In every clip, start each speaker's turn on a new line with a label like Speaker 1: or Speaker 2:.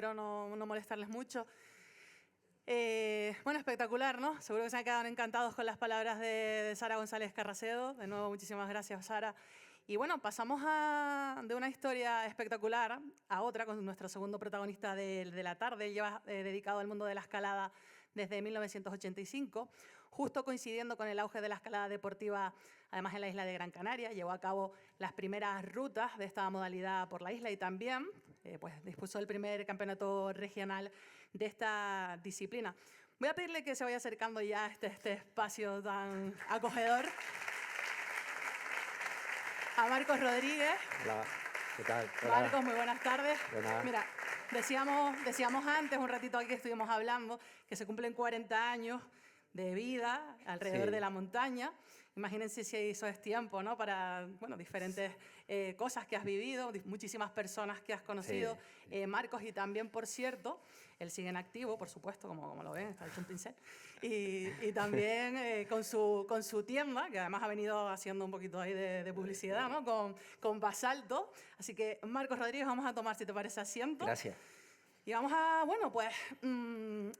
Speaker 1: espero no molestarles mucho. Bueno, espectacular, ¿no? Seguro que se han quedado encantados con las palabras de Sara González Carracedo. De nuevo, muchísimas gracias, Sara. Y bueno, pasamos de una historia espectacular a otra con nuestro segundo protagonista de la tarde. Él lleva dedicado al mundo de la escalada desde 1985, justo coincidiendo con el auge de la escalada deportiva, además en la isla de Gran Canaria. Llevó a cabo las primeras rutas de esta modalidad por la isla y también pues, dispuso el primer campeonato regional de esta disciplina. Voy a pedirle que se vaya acercando ya a este espacio tan acogedor. A Marcos Rodríguez.
Speaker 2: Hola, ¿qué tal? Hola.
Speaker 1: Marcos, muy buenas tardes.
Speaker 2: Buenas.
Speaker 1: Mira, decíamos antes, un ratito aquí que estuvimos hablando, que se cumplen 40 años de vida alrededor de la montaña. Imagínense si eso es tiempo, ¿no? Para, bueno, diferentes cosas que has vivido, muchísimas personas que has conocido.
Speaker 2: Sí.
Speaker 1: Marcos, y también, por cierto, él sigue en activo, por supuesto, como lo ven, está hecho un pincel. Y también con su tienda, que además ha venido haciendo un poquito ahí de publicidad, ¿no? Con Basalto. Así que, Marcos Rodríguez, vamos a tomar, si te parece, asiento.
Speaker 2: Gracias.
Speaker 1: Y vamos a, bueno, pues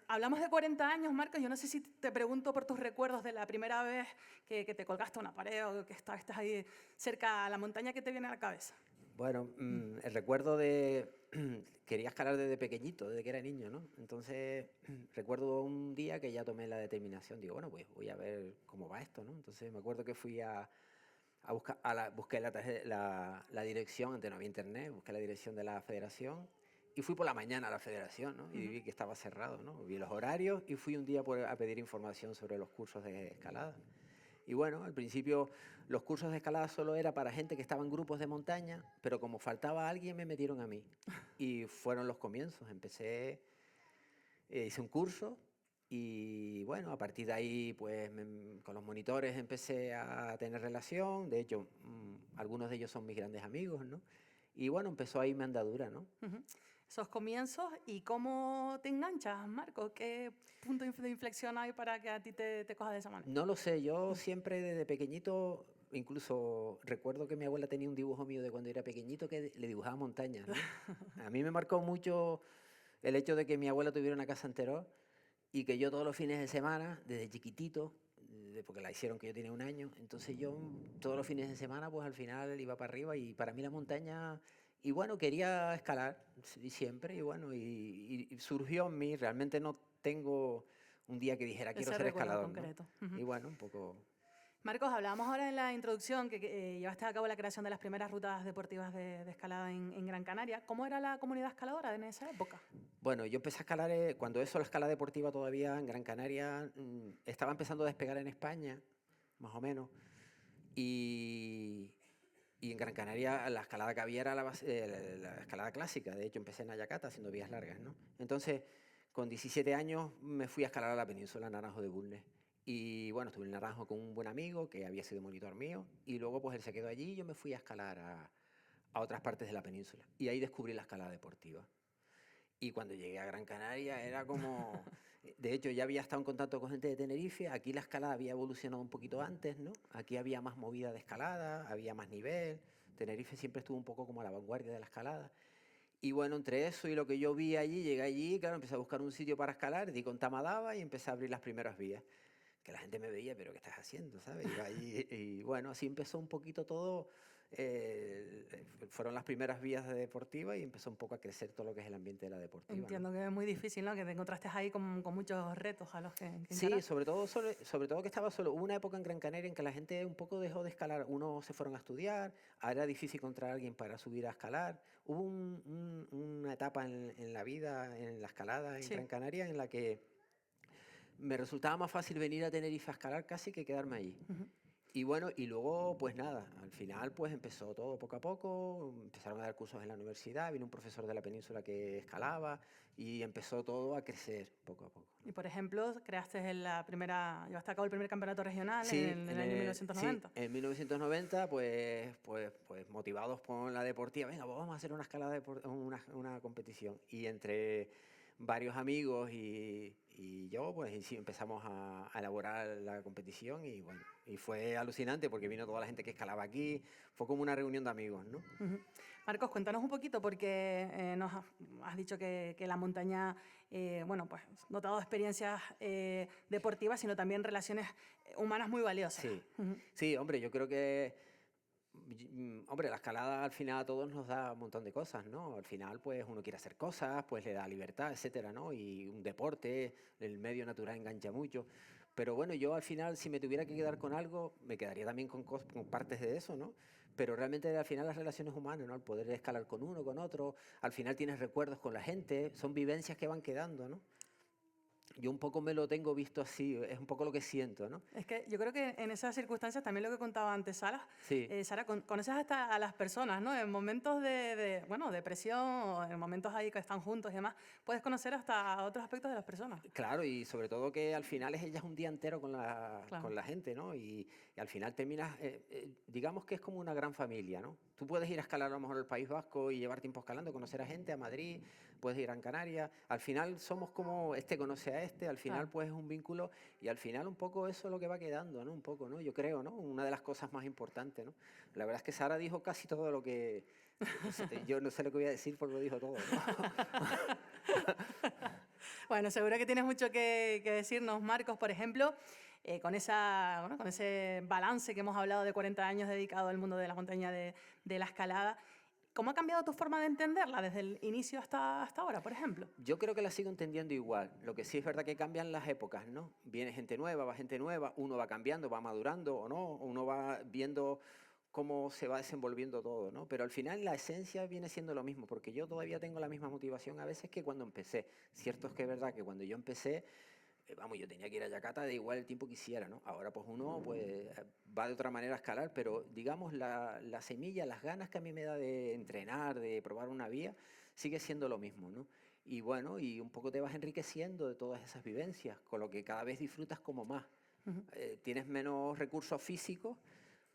Speaker 1: hablamos de 40 años, Marcos. Yo no sé si te pregunto por tus recuerdos de la primera vez que te colgaste a una pared o que estás ahí cerca a la montaña. ¿Qué te viene a la cabeza?
Speaker 2: Bueno, el recuerdo de... Quería escalar desde pequeñito, desde que era niño, ¿no? Entonces, recuerdo un día que ya tomé la determinación. Digo, bueno, pues voy a ver cómo va esto, ¿no? Entonces, me acuerdo que fui busqué la dirección, antes no había internet, busqué la dirección de la federación y fui por la mañana a la federación, ¿no? Y vi que estaba cerrado, ¿no? Vi los horarios y fui un día a pedir información sobre los cursos de escalada. Y bueno, al principio los cursos de escalada solo era para gente que estaba en grupos de montaña, pero como faltaba alguien me metieron a mí. Y fueron los comienzos. Hice un curso y bueno, a partir de ahí pues con los monitores empecé a tener relación. De hecho, algunos de ellos son mis grandes amigos, ¿no? Y bueno, empezó ahí mi andadura, ¿no?
Speaker 1: Esos comienzos, ¿y cómo te enganchas, Marco? ¿Qué punto de inflexión hay para que a ti te cojas de esa manera?
Speaker 2: No lo sé, yo siempre desde pequeñito, incluso recuerdo que mi abuela tenía un dibujo mío de cuando era pequeñito que le dibujaba montañas, ¿no? A mí me marcó mucho el hecho de que mi abuela tuviera una casa en Teror y que yo todos los fines de semana, desde chiquitito, porque la hicieron que yo tenía 1 año, entonces yo todos los fines de semana pues al final iba para arriba y para mí la montaña... Y bueno, quería escalar siempre y bueno, y surgió en mí, realmente no tengo un día que dijera quiero ser escalador, ¿no?
Speaker 1: Concreto.
Speaker 2: Y bueno, un poco...
Speaker 1: Marcos, hablábamos ahora en la introducción que llevaste a cabo la creación de las primeras rutas deportivas de escalada en Gran Canaria. ¿Cómo era la comunidad escaladora en esa época?
Speaker 2: Bueno, yo empecé a escalar, cuando eso, la escalada deportiva todavía en Gran Canaria estaba empezando a despegar en España, más o menos, y en Gran Canaria la escalada que había era la escalada clásica. De hecho, empecé en Ayacata haciendo vías largas, ¿no? Entonces, con 17 años me fui a escalar a la península, Naranjo de Bulnes. Y bueno, estuve en Naranjo con un buen amigo que había sido monitor mío. Y luego pues él se quedó allí y yo me fui a escalar a otras partes de la península. Y ahí descubrí la escalada deportiva. Y cuando llegué a Gran Canaria era como... De hecho, ya había estado en contacto con gente de Tenerife. Aquí la escalada había evolucionado un poquito antes, ¿no? Aquí había más movida de escalada, había más nivel. Tenerife siempre estuvo un poco como a la vanguardia de la escalada. Y bueno, entre eso y lo que yo vi allí, llegué allí, claro, empecé a buscar un sitio para escalar, di con Tamadaba y empecé a abrir las primeras vías. Que la gente me veía, pero ¿qué estás haciendo? ¿Sabes? Iba allí, y bueno, así empezó un poquito todo. Fueron las primeras vías de deportiva y empezó un poco a crecer todo lo que es el ambiente de la deportiva.
Speaker 1: Entiendo,
Speaker 2: ¿no?
Speaker 1: que es muy difícil, ¿no? Que te encontraste ahí con muchos retos a los que
Speaker 2: Sí,
Speaker 1: encarar.
Speaker 2: sobre todo que estaba solo. Hubo una época en Gran Canaria en que la gente un poco dejó de escalar. Unos se fueron a estudiar, ahora era difícil encontrar a alguien para subir a escalar. Hubo una etapa en la vida, en la escalada en Gran Canaria, en la que me resultaba más fácil venir a Tenerife a escalar casi que quedarme allí. Y bueno, y luego pues nada, al final pues empezó todo poco a poco, empezaron a dar cursos en la universidad, vino un profesor de la península que escalaba y empezó todo a crecer poco a poco.
Speaker 1: Y por ejemplo, llevaste a cabo el primer campeonato regional
Speaker 2: Sí,
Speaker 1: en el año 1990.
Speaker 2: Sí, en 1990 pues motivados por la deportiva, venga, pues vamos a hacer una escalada, una competición. Y entre varios amigos y yo, pues sí, empezamos a elaborar la competición y bueno, y fue alucinante porque vino toda la gente que escalaba aquí, fue como una reunión de amigos, ¿no?
Speaker 1: Marcos, cuéntanos un poquito, porque has dicho que la montaña, bueno, pues no te ha dado experiencias deportivas, sino también relaciones humanas muy valiosas.
Speaker 2: Sí,
Speaker 1: Ujú.
Speaker 2: sí, hombre, yo creo que, hombre, la escalada al final a todos nos da un montón de cosas, ¿no? Al final, pues uno quiere hacer cosas, pues le da libertad, etcétera, ¿no? Y un deporte, el medio natural engancha mucho. Pero bueno, yo al final, si me tuviera que quedar con algo, me quedaría también con partes de eso, ¿no? Pero realmente al final las relaciones humanas, ¿no? El poder escalar con uno, con otro, al final tienes recuerdos con la gente, son vivencias que van quedando, ¿no? Yo un poco me lo tengo visto así, es un poco lo que siento, ¿no?
Speaker 1: Es que yo creo que en esas circunstancias, también lo que contaba antes Sara,
Speaker 2: Sí.
Speaker 1: Sara, conoces hasta a las personas, ¿no? En momentos bueno, depresión, o en momentos ahí que están juntos y demás, puedes conocer hasta otros aspectos de las personas.
Speaker 2: Claro, y sobre todo que al final es ella es un día entero
Speaker 1: Claro.
Speaker 2: con la gente, ¿no? Y al final terminas, digamos que es como una gran familia, ¿no? Tú puedes ir a escalar a lo mejor el País Vasco y llevar tiempo escalando, conocer a gente, a Madrid, puedes ir a Gran Canaria. Al final somos como este conoce a este, al final
Speaker 1: Claro.
Speaker 2: pues es un vínculo y al final un poco eso es lo que va quedando, ¿no? Un poco, ¿no? Yo creo, ¿no? Una de las cosas más importantes, ¿no? La verdad es que Sara dijo casi todo lo que... Yo no sé lo que voy a decir porque lo dijo todo, ¿no?
Speaker 1: Bueno, seguro que tienes mucho que decirnos, Marcos, por ejemplo, bueno, con ese balance que hemos hablado de 40 años dedicado al mundo de la montaña de la escalada. ¿Cómo ha cambiado tu forma de entenderla desde el inicio hasta ahora, por ejemplo?
Speaker 2: Yo creo que la sigo entendiendo igual. Lo que sí es verdad que cambian las épocas, ¿no? Viene gente nueva, uno va cambiando, va madurando o no, uno va viendo cómo se va desenvolviendo todo, ¿no? Pero al final la esencia viene siendo lo mismo, porque yo todavía tengo la misma motivación a veces que cuando empecé. Cierto es que es verdad que cuando yo empecé, vamos, yo tenía que ir a Yacata de igual el tiempo que quisiera, ¿no? Ahora pues uno pues va de otra manera a escalar, pero digamos la semilla, las ganas que a mí me da de entrenar, de probar una vía, sigue siendo lo mismo, ¿no? Y bueno, y un poco te vas enriqueciendo de todas esas vivencias, con lo que cada vez disfrutas como más.
Speaker 1: Ujú.
Speaker 2: Tienes menos recursos físicos,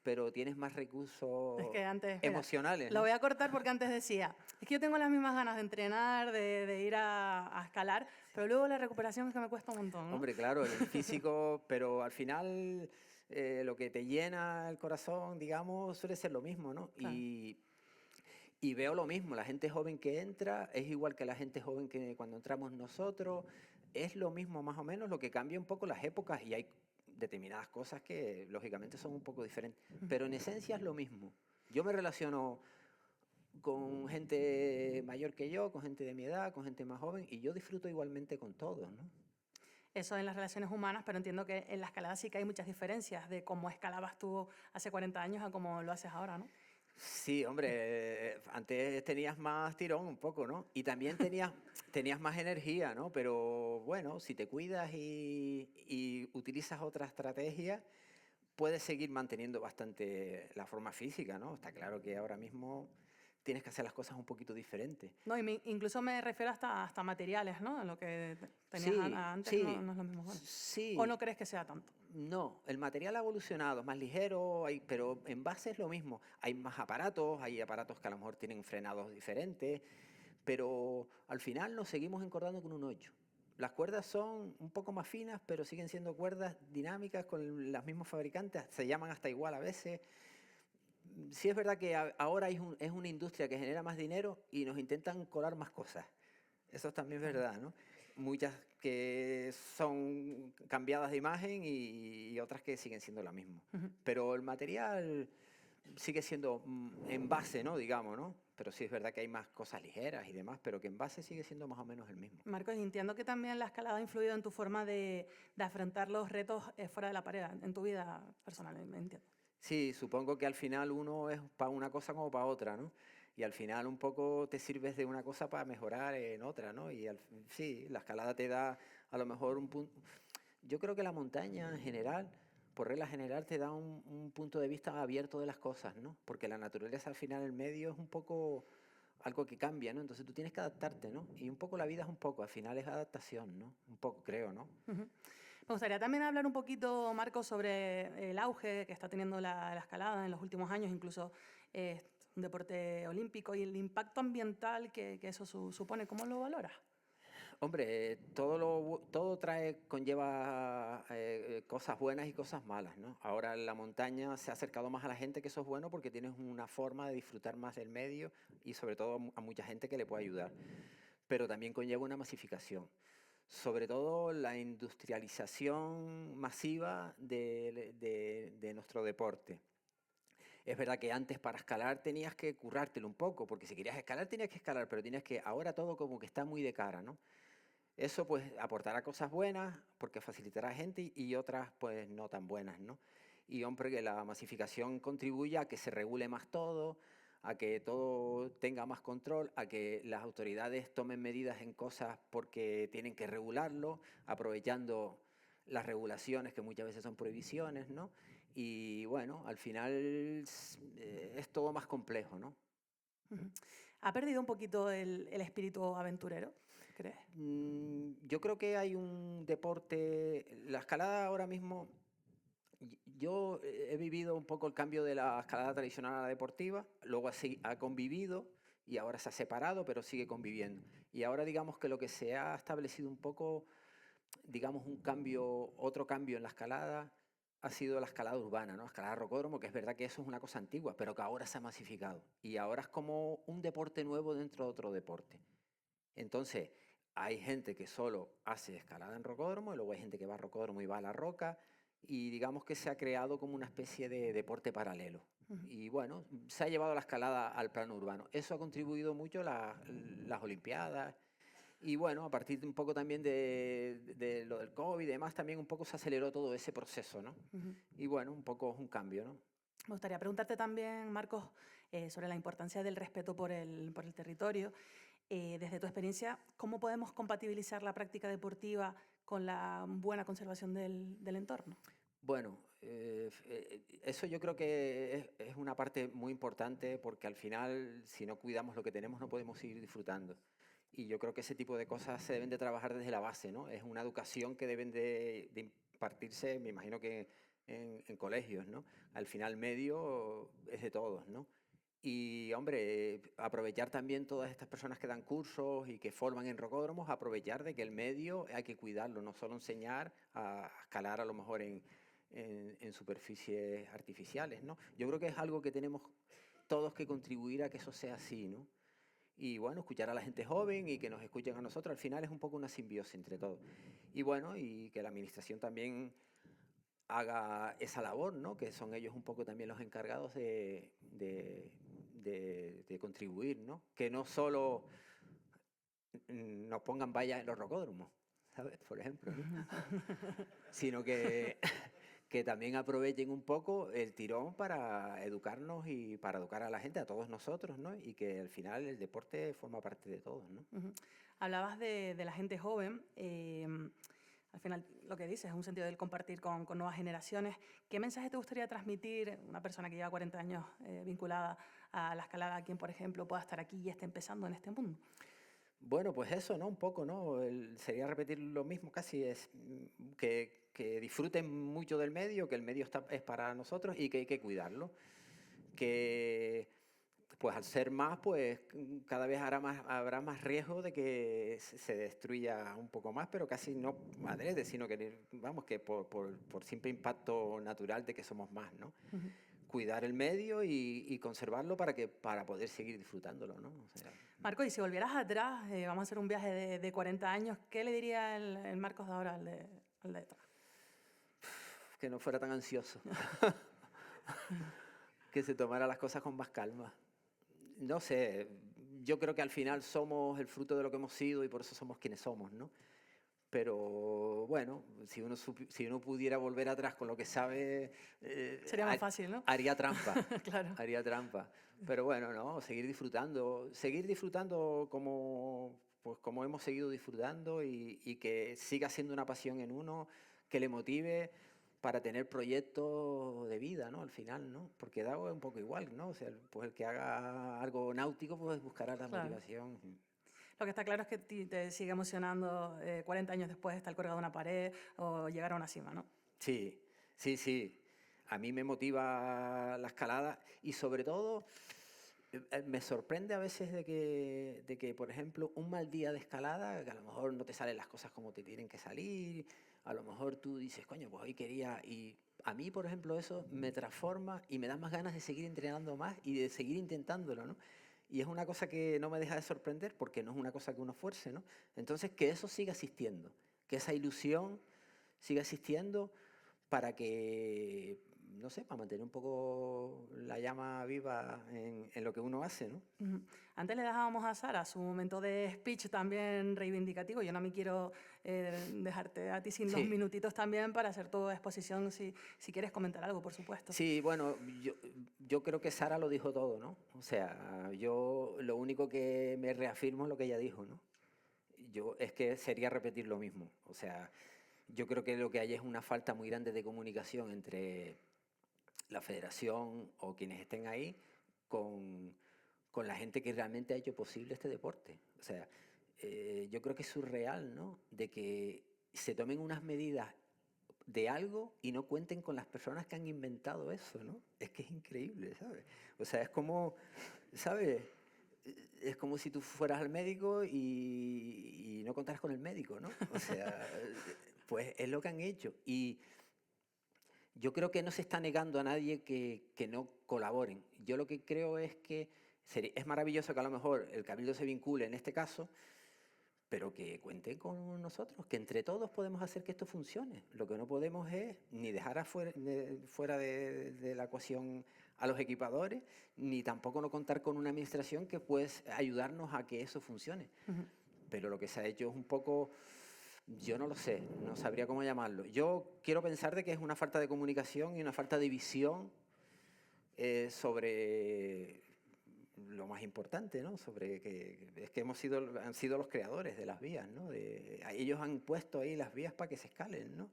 Speaker 2: pero tienes más
Speaker 1: Es
Speaker 2: recursos
Speaker 1: que antes, mira,
Speaker 2: emocionales,
Speaker 1: lo
Speaker 2: ¿no?
Speaker 1: voy a cortar porque antes decía, es que yo tengo las mismas ganas de entrenar, de ir a escalar, pero luego la recuperación es que me cuesta un montón, ¿no?
Speaker 2: Hombre, claro, el físico, pero al final lo que te llena el corazón, digamos, suele ser lo mismo, ¿no?
Speaker 1: Claro.
Speaker 2: Y veo lo mismo, la gente joven que entra es igual que la gente joven que cuando entramos nosotros, es lo mismo más o menos, lo que cambia un poco las épocas y hay determinadas cosas que lógicamente son un poco diferentes, pero en esencia es lo mismo. Yo me relaciono con gente mayor que yo, con gente de mi edad, con gente más joven y yo disfruto igualmente con todos, ¿no?
Speaker 1: Eso en las relaciones humanas, pero entiendo que en la escalada sí que hay muchas diferencias de cómo escalabas tú hace 40 años a cómo lo haces ahora, ¿no?
Speaker 2: Sí, hombre, antes tenías más tirón un poco, ¿no? Y también tenías más energía, ¿no? Pero bueno, si te cuidas y utilizas otra estrategia, puedes seguir manteniendo bastante la forma física, ¿no? Está claro que ahora mismo tienes que hacer las cosas un poquito diferentes.
Speaker 1: No, y incluso me refiero hasta materiales, ¿no? Lo que tenías
Speaker 2: Sí,
Speaker 1: antes
Speaker 2: sí,
Speaker 1: no es lo mismo. Bueno. ¿O no
Speaker 2: sí.
Speaker 1: crees que sea tanto?
Speaker 2: No, el material ha evolucionado, es más ligero, pero en base es lo mismo. Hay más aparatos, hay aparatos que a lo mejor tienen frenados diferentes, pero al final nos seguimos encordando con un 8. Las cuerdas son un poco más finas, pero siguen siendo cuerdas dinámicas con los mismos fabricantes, se llaman hasta igual a veces. Sí es verdad que ahora es una industria que genera más dinero y nos intentan colar más cosas. Eso también es
Speaker 1: Claro.
Speaker 2: verdad, ¿no? Muchas que son cambiadas de imagen y otras que siguen siendo la misma.
Speaker 1: Ujú.
Speaker 2: Pero el material sigue siendo en base, ¿no? Digamos, ¿no? Pero sí es verdad que hay más cosas ligeras y demás, pero que en base sigue siendo más o menos el mismo.
Speaker 1: Marcos, y entiendo que también la escalada ha influido en tu forma de afrontar los retos fuera de la pared, en tu vida personal, me entiendo.
Speaker 2: Sí, supongo que al final uno es para una cosa como para otra, ¿no? Y al final un poco te sirves de una cosa para mejorar en otra, ¿no? Sí, la escalada te da a lo mejor un punto... Yo creo que la montaña en general, por regla general, te da un punto de vista abierto de las cosas, ¿no? Porque la naturaleza al final, el medio es un poco algo que cambia, ¿no? Entonces tú tienes que adaptarte, ¿no? Y un poco la vida es un poco, al final es adaptación, ¿no? Un poco, creo, ¿no?
Speaker 1: Ujú. Me gustaría también hablar un poquito, Marcos, sobre el auge que está teniendo la escalada en los últimos años, incluso un deporte olímpico y el impacto ambiental que eso supone. ¿Cómo lo valoras?
Speaker 2: Hombre, todo conlleva cosas buenas y cosas malas, ¿no? Ahora en la montaña se ha acercado más a la gente, que eso es bueno porque tienes una forma de disfrutar más del medio y sobre todo a mucha gente que le puede ayudar. Pero también conlleva una masificación. Sobre todo la industrialización masiva de nuestro deporte. Es verdad que antes para escalar tenías que currártelo un poco, porque si querías escalar tenías que escalar, pero ahora todo como que está muy de cara, ¿no? Eso pues aportará cosas buenas porque facilitará a gente y otras pues no tan buenas, ¿no? Y hombre, que la masificación contribuya a que se regule más todo, a que todo tenga más control, a que las autoridades tomen medidas en cosas porque tienen que regularlo, aprovechando las regulaciones que muchas veces son prohibiciones, ¿no? Y bueno, al final es todo más complejo, ¿no?
Speaker 1: Ujú. ¿Ha perdido un poquito el espíritu aventurero, crees?
Speaker 2: Yo creo que hay un deporte, la escalada ahora mismo, yo he vivido un poco el cambio de la escalada tradicional a la deportiva, luego así ha convivido y ahora se ha separado, pero sigue conviviendo. Y ahora digamos que lo que se ha establecido un poco, digamos un cambio, otro cambio en la escalada ha sido la escalada urbana, ¿no? La escalada rocódromo, que es verdad que eso es una cosa antigua, pero que ahora se ha masificado. Y ahora es como un deporte nuevo dentro de otro deporte. Entonces, hay gente que solo hace escalada en rocódromo y luego hay gente que va a rocódromo y va a la roca y digamos que se ha creado como una especie de deporte paralelo.
Speaker 1: Ujú.
Speaker 2: Y bueno, se ha llevado la escalada al plano urbano. Eso ha contribuido mucho las Olimpiadas y bueno, a partir de un poco también de lo del COVID y demás, también un poco se aceleró todo ese proceso, ¿no?
Speaker 1: Ujú.
Speaker 2: Y bueno, un poco es un cambio, ¿no?
Speaker 1: Me gustaría preguntarte también, Marcos, sobre la importancia del respeto por el territorio. Desde tu experiencia, ¿cómo podemos compatibilizar la práctica deportiva con la buena conservación del entorno?
Speaker 2: Bueno, eso yo creo que es una parte muy importante porque al final, si no cuidamos lo que tenemos, no podemos seguir disfrutando. Y yo creo que ese tipo de cosas se deben de trabajar desde la base, ¿no? Es una educación que deben de impartirse, me imagino que en colegios, ¿no? Al final medio es de todos, ¿no? Y, hombre, aprovechar también todas estas personas que dan cursos y que forman en rocódromos, aprovechar de que el medio hay que cuidarlo, no solo enseñar a escalar a lo mejor en superficies artificiales, ¿no? Yo creo que es algo que tenemos todos que contribuir a que eso sea así, ¿no? Y bueno, escuchar a la gente joven y que nos escuchen a nosotros, al final es un poco una simbiosis entre todos. Y bueno, y que la administración también haga esa labor, ¿no? Que son ellos un poco también los encargados de contribuir, ¿no? Que no solo nos pongan vallas en los rocódromos, ¿sabes? Por ejemplo, ¿no? Sino que, que también aprovechen un poco el tirón para educarnos y para educar a la gente, a todos nosotros, ¿no? Y que al final el deporte forma parte de todos, ¿no?
Speaker 1: Ujú. Hablabas de la gente joven. Al final, lo que dices es un sentido del compartir con nuevas generaciones. ¿Qué mensaje te gustaría transmitir una persona que lleva 40 años vinculada a la escalada, quien, por ejemplo, pueda estar aquí y esté empezando en este mundo?
Speaker 2: Bueno, pues eso, ¿no? Un poco, ¿no? Sería repetir lo mismo casi, es que disfruten mucho del medio, que el medio es para nosotros y que hay que cuidarlo. Que pues al ser más, pues cada vez habrá más riesgo de que se destruya un poco más, pero casi no adrede, sino que, vamos, que por simple impacto natural de que somos más, ¿no?
Speaker 1: Ujú.
Speaker 2: Cuidar el medio y conservarlo para poder seguir disfrutándolo, ¿no? O sea,
Speaker 1: Marco, y si volvieras atrás, vamos a hacer un viaje de 40 años, ¿qué le diría el Marcos de ahora al de atrás?
Speaker 2: que no fuera tan ansioso, que se tomara las cosas con más calma. No sé, yo creo que al final somos el fruto de lo que hemos sido y por eso somos quienes somos, ¿no? Pero bueno, si uno pudiera volver atrás con lo que sabe,
Speaker 1: Sería más fácil, ¿no?
Speaker 2: haría trampa,
Speaker 1: Claro.
Speaker 2: haría trampa. Pero bueno, no, seguir disfrutando como, pues como hemos seguido disfrutando y que siga siendo una pasión en uno, que le motive para tener proyectos de vida, ¿no? Al final, ¿no? Porque da un poco igual, ¿no? O sea, pues el que haga algo náutico, pues buscará la
Speaker 1: Claro.
Speaker 2: motivación.
Speaker 1: Lo que está claro es que te sigue emocionando 40 años después de estar colgado a una pared o llegar a una cima, ¿no?
Speaker 2: Sí, sí, sí. A mí me motiva la escalada y sobre todo Me sorprende a veces de que, por ejemplo, un mal día de escalada, que a lo mejor no te salen las cosas como te tienen que salir, a lo mejor tú dices, coño, pues hoy quería, y a mí, por ejemplo, eso me transforma y me da más ganas de seguir entrenando más y de seguir intentándolo, ¿no? Y es una cosa que no me deja de sorprender porque no es una cosa que uno fuerce, ¿no? Entonces, que eso siga existiendo, que esa ilusión siga existiendo para que, no sé, para mantener un poco la llama viva en lo que uno hace, ¿no?
Speaker 1: Ujú. Antes le dejábamos a Sara su momento de speech también reivindicativo. Yo no me quiero dejarte a ti sin dos
Speaker 2: Sí,
Speaker 1: minutitos también para hacer tu exposición, si quieres comentar algo, por supuesto.
Speaker 2: sí, bueno, yo creo que Sara lo dijo todo, ¿no? O sea, yo lo único que me reafirmo es lo que ella dijo, ¿no? Es que sería repetir lo mismo. O sea, yo creo que lo que hay es una falta muy grande de comunicación entre la federación o quienes estén ahí con, con la gente que realmente ha hecho posible este deporte. O sea, yo creo que es surreal, ¿no? De que se tomen unas medidas de algo y no cuenten con las personas que han inventado eso, ¿no? Es que es increíble, ¿sabes? O sea, es como, ¿sabes? Es como si tú fueras al médico y no contaras con el médico, ¿no? O sea, pues es lo que han hecho. Y yo creo que no se está negando a nadie que no colaboren. Yo lo que creo es que es maravilloso que a lo mejor el Cabildo se vincule en este caso, pero que cuenten con nosotros, que entre todos podemos hacer que esto funcione. Lo que no podemos es ni dejar fuera de la ecuación a los equipadores, ni tampoco no contar con una administración que puede ayudarnos a que eso funcione.
Speaker 1: Ujú.
Speaker 2: Pero lo que se ha hecho es un poco, yo no lo sé, no sabría cómo llamarlo. Yo quiero pensar de que es una falta de comunicación y una falta de visión sobre lo más importante, ¿no? Sobre que es que han sido los creadores de las vías, ¿no? Ellos han puesto ahí las vías para que se escalen, ¿no?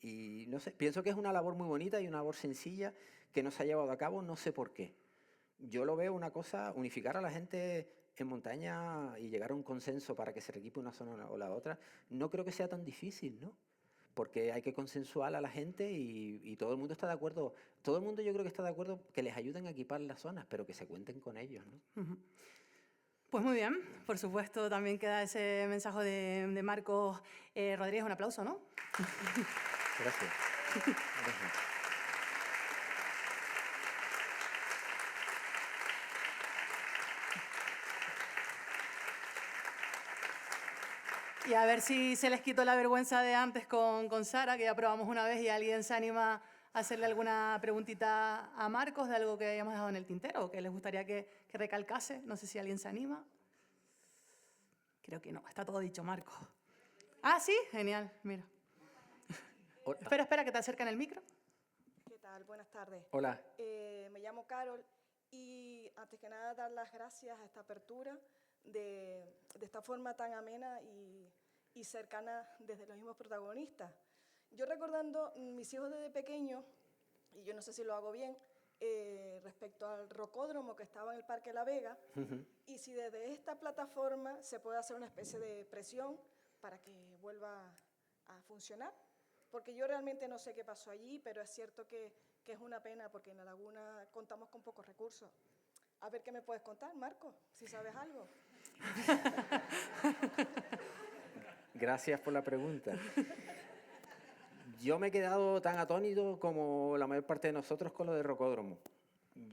Speaker 2: Y no sé, pienso que es una labor muy bonita y una labor sencilla que no se ha llevado a cabo, no sé por qué. Yo lo veo una cosa, unificar a la gente en montaña y llegar a un consenso para que se reequipe una zona o la otra, no creo que sea tan difícil, ¿no? Porque hay que consensuar a la gente y todo el mundo está de acuerdo. Todo el mundo yo creo que está de acuerdo que les ayuden a equipar las zonas, pero que se cuenten con ellos, ¿no?
Speaker 1: Ujú. Pues muy bien, por supuesto, también queda ese mensaje de Marcos Rodríguez. Un aplauso, ¿no?
Speaker 2: Gracias. Gracias.
Speaker 1: Y a ver si se les quitó la vergüenza de antes con Sara, que ya probamos una vez, y alguien se anima a hacerle alguna preguntita a Marcos de algo que hayamos dejado en el tintero o que les gustaría que recalcase. No sé si alguien se anima. Creo que no, está todo dicho, Marcos. Ah, sí, genial, mira.
Speaker 2: Hola.
Speaker 1: Espera, que te acercan el micro.
Speaker 3: ¿Qué tal? Buenas tardes.
Speaker 2: Hola.
Speaker 3: Me llamo Carol y antes que nada dar las gracias a esta apertura de esta forma tan amena y cercana desde los mismos protagonistas. Yo recordando mis hijos desde pequeños, y yo no sé si lo hago bien, respecto al rocódromo que estaba en el Parque La Vega, y si desde esta plataforma se puede hacer una especie de presión para que vuelva a funcionar. Porque yo realmente no sé qué pasó allí, pero es cierto que es una pena porque en la laguna contamos con pocos recursos. A ver qué me puedes contar, Marco, si sabes algo.
Speaker 2: Gracias por la pregunta. Yo me he quedado tan atónito como la mayor parte de nosotros con lo de rocódromo.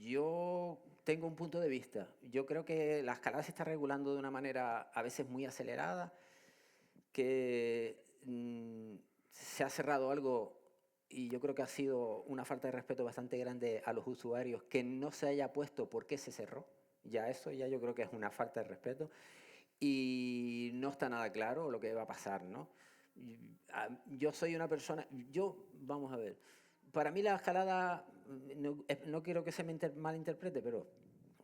Speaker 2: Yo tengo un punto de vista. Yo creo que la escalada se está regulando de una manera a veces muy acelerada, que se ha cerrado algo y yo creo que ha sido una falta de respeto bastante grande a los usuarios que no se haya puesto por qué se cerró. Ya eso ya yo creo que es una falta de respeto y no está nada claro lo que va a pasar, ¿no? Yo soy una persona, vamos a ver, para mí la escalada, no quiero que se me malinterprete, pero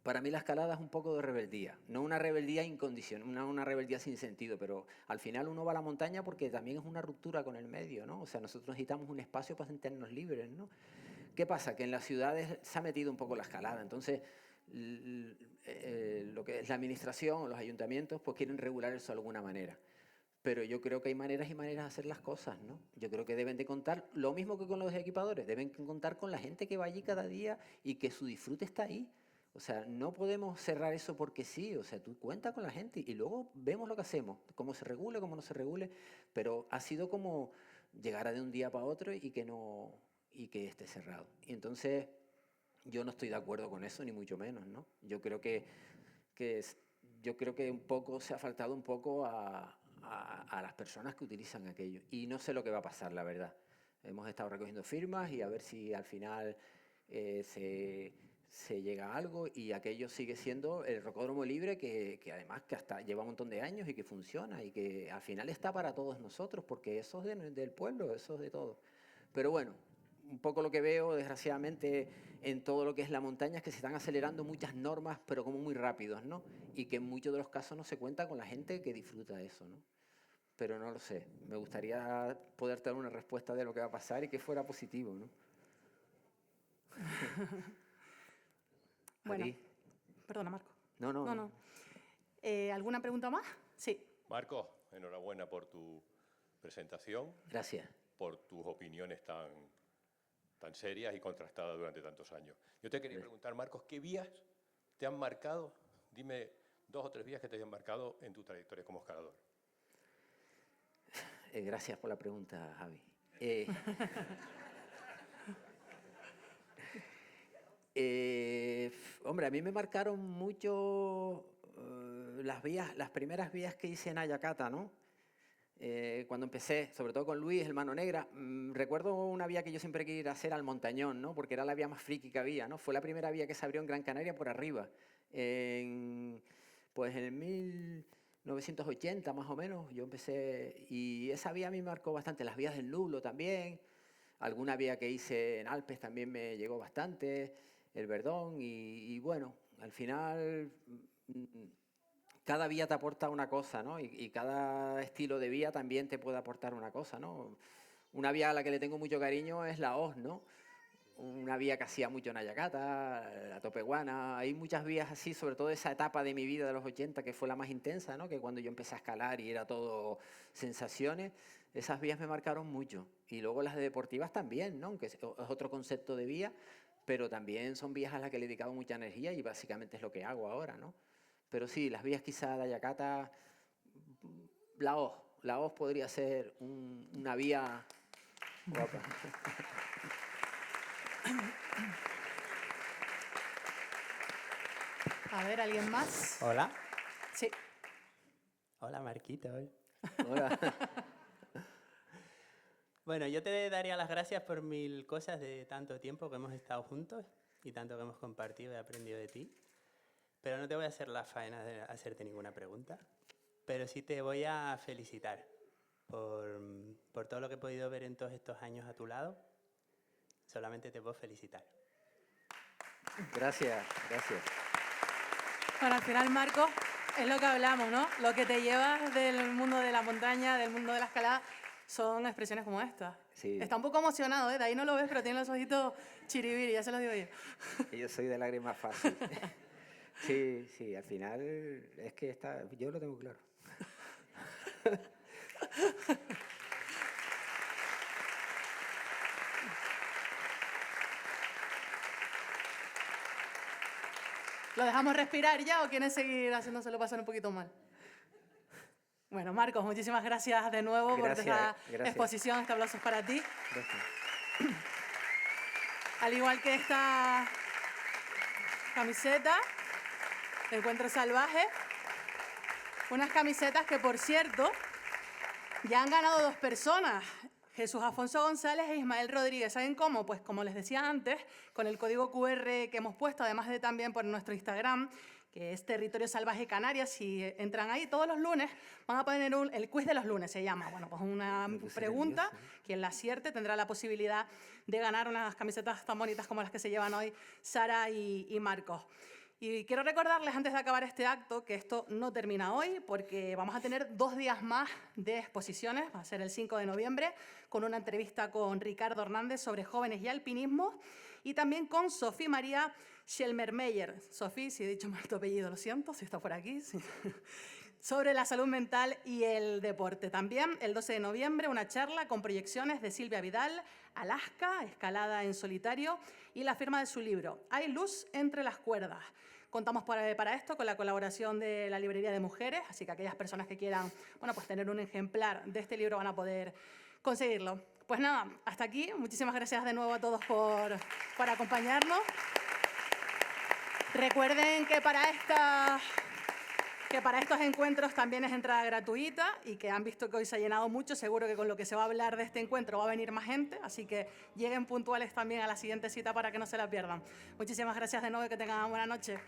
Speaker 2: para mí la escalada es un poco de rebeldía, no una rebeldía incondicional, una rebeldía sin sentido, pero al final uno va a la montaña porque también es una ruptura con el medio, ¿no? O sea, nosotros necesitamos un espacio para sentirnos libres, ¿no? ¿Qué pasa? Que en las ciudades se ha metido un poco la escalada, entonces lo que es la administración o los ayuntamientos pues quieren regular eso de alguna manera. Pero yo creo que hay maneras y maneras de hacer las cosas, ¿no? Yo creo que deben de contar, lo mismo que con los equipadores, deben contar con la gente que va allí cada día y que su disfrute está ahí. O sea, no podemos cerrar eso porque sí. O sea, tú cuenta con la gente y luego vemos lo que hacemos, cómo se regule, cómo no se regule. Pero ha sido como llegar de un día para otro y que no y que esté cerrado. Y entonces yo no estoy de acuerdo con eso, ni mucho menos, ¿no? Yo creo yo creo que un poco se ha faltado un poco a las personas que utilizan aquello. Y no sé lo que va a pasar, la verdad. Hemos estado recogiendo firmas y a ver si al final se llega a algo y aquello sigue siendo el rocódromo libre que además que hasta lleva un montón de años y que funciona y que al final está para todos nosotros porque eso es del pueblo, eso es de todo. Pero bueno, un poco lo que veo desgraciadamente en todo lo que es la montaña es que se están acelerando muchas normas pero como muy rápidos, ¿no? Y que en muchos de los casos no se cuenta con la gente que disfruta eso, ¿no? Pero no lo sé, me gustaría poder tener una respuesta de lo que va a pasar y que fuera positivo, ¿no?
Speaker 1: Bueno,
Speaker 2: ¿A ti?
Speaker 1: perdona, Marco.
Speaker 2: No, no,
Speaker 1: No,
Speaker 2: no.
Speaker 1: no. ¿Alguna pregunta más? Sí.
Speaker 4: Marcos, enhorabuena por tu presentación,
Speaker 2: Gracias.
Speaker 4: por tus opiniones tan serias y contrastadas durante tantos años. Yo te quería preguntar, Marcos, ¿qué vías te han marcado? Dime 2 o 3 vías que te hayan marcado en tu trayectoria como escalador.
Speaker 2: Gracias por la pregunta, Javi. Hombre, a mí me marcaron mucho las primeras vías que hice en Ayacata, ¿no? Cuando empecé, sobre todo con Luis, el Mano Negra, recuerdo una vía que yo siempre quería ir a hacer al Montañón, ¿no? Porque era la vía más friki que había, ¿no? Fue la primera vía que se abrió en Gran Canaria por arriba. Pues en el 1980 más o menos yo empecé y esa vía a mí me marcó bastante. Las vías del Lulo también, alguna vía que hice en Alpes también me llegó bastante, el Verdón y bueno, al final cada vía te aporta una cosa, ¿no? Y cada estilo de vía también te puede aportar una cosa, ¿no? Una vía a la que le tengo mucho cariño es la Hoz, ¿no? Una vía que hacía mucho en Ayacata, la Topehuana, hay muchas vías así, sobre todo esa etapa de mi vida de los 80 que fue la más intensa, ¿no? Que cuando yo empecé a escalar y era todo sensaciones, esas vías me marcaron mucho. Y luego las de deportivas también, ¿no? Aunque es otro concepto de vía, pero también son vías a las que le he dedicado mucha energía y básicamente es lo que hago ahora, ¿no? Pero sí, las vías quizá de Ayacata, la Hoz podría ser una vía guapa.
Speaker 1: A ver, ¿alguien más?
Speaker 5: Hola.
Speaker 1: Sí.
Speaker 5: Hola, Marquito.
Speaker 2: Hola.
Speaker 5: Bueno, yo te daría las gracias por 1000 cosas de tanto tiempo que hemos estado juntos y tanto que hemos compartido y aprendido de ti. Pero no te voy a hacer la faena de hacerte ninguna pregunta. Pero sí te voy a felicitar por todo lo que he podido ver en todos estos años a tu lado. Solamente te puedo felicitar.
Speaker 2: Gracias, gracias.
Speaker 1: Bueno, al final, Marco, es lo que hablamos, ¿no? Lo que te llevas del mundo de la montaña, del mundo de la escalada, son expresiones como estas.
Speaker 2: Sí.
Speaker 1: Está un poco emocionado, ¿eh? De ahí no lo ves, pero tiene los ojitos chiribiri, ya se los digo yo.
Speaker 2: Yo soy de lágrimas fácil. Sí, sí, al final es que yo lo tengo claro.
Speaker 1: ¿Lo dejamos respirar ya o quieren seguir haciéndoselo pasar un poquito mal? Bueno, Marcos, muchísimas gracias de nuevo por esta exposición. Este aplauso es para ti.
Speaker 2: Gracias.
Speaker 1: Al igual que esta camiseta de Encuentro Salvaje. Unas camisetas que, por cierto, ya han ganado 2 personas. Jesús Afonso González e Ismael Rodríguez. ¿Saben cómo? Pues como les decía antes, con el código QR que hemos puesto, además de también por nuestro Instagram, que es Territorio Salvaje Canarias. Si entran ahí todos los lunes, van a poner el quiz de los lunes, se llama. Bueno, pues una pregunta, quien la acierte tendrá la posibilidad de ganar unas camisetas tan bonitas como las que se llevan hoy Sara y Marcos. Y quiero recordarles antes de acabar este acto que esto no termina hoy porque vamos a tener 2 días más de exposiciones. Va a ser el 5 de noviembre con una entrevista con Ricardo Hernández sobre jóvenes y alpinismo y también con Sofía María Schelmermeyer. Sofía, si he dicho mal tu apellido, lo siento, si está por aquí. Sí. sobre la salud mental y el deporte. También el 12 de noviembre una charla con proyecciones de Silvia Vidal, Alaska, escalada en solitario, y la firma de su libro, Hay luz entre las cuerdas. Contamos para esto con la colaboración de la Librería de Mujeres, así que aquellas personas que quieran pues tener un ejemplar de este libro van a poder conseguirlo. Pues nada, hasta aquí. Muchísimas gracias de nuevo a todos por acompañarnos. Recuerden que para estos encuentros también es entrada gratuita y que han visto que hoy se ha llenado mucho. Seguro que con lo que se va a hablar de este encuentro va a venir más gente, así que lleguen puntuales también a la siguiente cita para que no se la pierdan. Muchísimas gracias de nuevo y que tengan buena noche.